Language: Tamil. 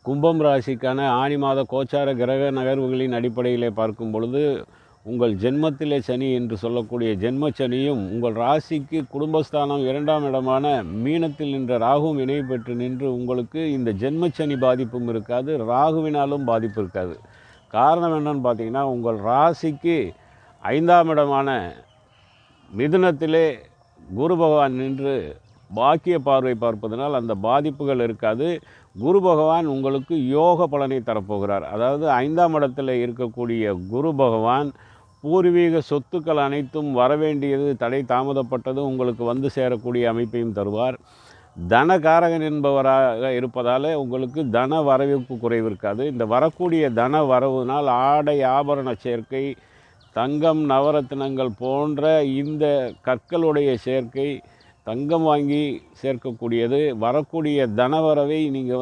கும்பம் ராசிக்கான ஆனி மாத கோச்சார கிரக நகர்வுகளின் அடிப்படையிலே பார்க்கும் பொழுது உங்கள் ஜென்மத்திலே சனி என்று சொல்லக்கூடிய ஜென்ம சனியும் உங்கள் ராசிக்கு குடும்பஸ்தானம் 2ஆம் இடமான மீனத்தில் நின்ற ராகுவும் இணை பெற்று நின்று உங்களுக்கு இந்த ஜென்ம சனி பாதிப்பும் இருக்காது, ராகுவினாலும் பாதிப்பு இருக்காது. காரணம் என்னன்னு பார்த்தீங்கன்னா, உங்கள் ராசிக்கு 5ஆம் இடமான மிதுனத்திலே குரு பகவான் நின்று பாக்கிய பார்வை பார்ப்பதனால் அந்த பாதிப்புகள் இருக்காது. குரு பகவான் உங்களுக்கு யோக பலனை தரப்போகிறார். அதாவது 5ஆம் இடத்தில் இருக்கக்கூடிய குரு பகவான் பூர்வீக சொத்துக்கள் அனைத்தும் வரவேண்டியது தடை தாமதப்பட்டது உங்களுக்கு வந்து சேரக்கூடிய அமைப்பையும் தருவார். தனகாரகன் என்பவராக இருப்பதால் உங்களுக்கு தன வரவுக்கு குறைவு இருக்காது. இந்த வரக்கூடிய தன வரவுனால் ஆடை ஆபரண சேர்க்கை, தங்கம் நவரத்தினங்கள் போன்ற இந்த கற்களுடைய சேர்க்கை, தங்கம் வாங்கி சேர்க்கக்கூடியது, வரக்கூடிய தனவரவை நீங்கள்